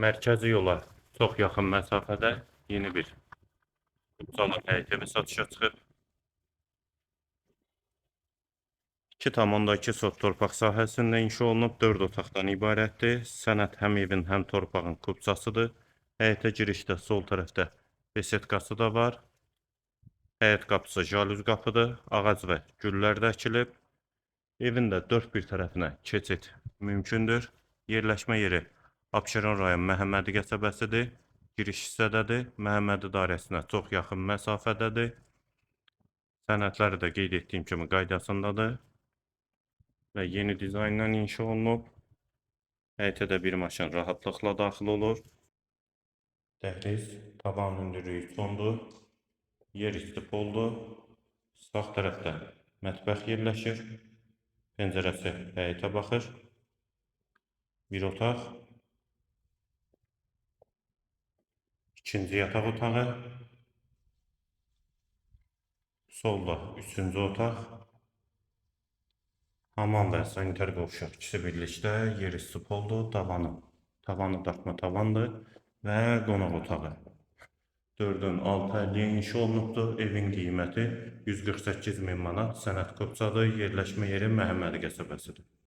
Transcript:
Mərkəzi yola çox yaxın məsafədə yeni bir Upsala həyət evi satışa çıxıb. 2,2 sot torpaq sahəsində inşa olunub, 4 otaqdan ibarətdir. Sənəd həm evin, həm torpağın kupçasıdır. Həyətə girişdə sol tərəfdə besetkası da var. Həyət qapısı jalüz qapıdır. Ağac və güllər də əkilib. Evin də dörd bir tərəfinə keçid mümkündür. Yerləşmə yeri Abşeron rayon Məhəmmədi qəsəbəsidir. Giriş hissədədir. Məhəmmədi dairəsinə çox yaxın məsafədədir. Sənədləri də qeyd etdiyim kimi qaydasındadır və yeni dizaynla inşa olunub. Həyətə də bir maşın rahatlıqla daxil olur. Dəhliz tavan hündürlüyü sondur. Yer üstü poldur. Sağ tərəfdə mətbəx yerləşir. Pəncərəsi həyətə baxır. Bir otaq. İkinci yataq otağı. Solda üçüncü otaq. Hamam və sanitar qovşaq ikisi birlikdə, yer üstü poldur, tavanı daxma tavandır və qonaq otağı. 4-ün 650-yə inşa olunubdur. Evin qiyməti 148 min manat. Sənəd kupçadır. Yerləşmə yeri Məhəmmədi qəsəbəsidir.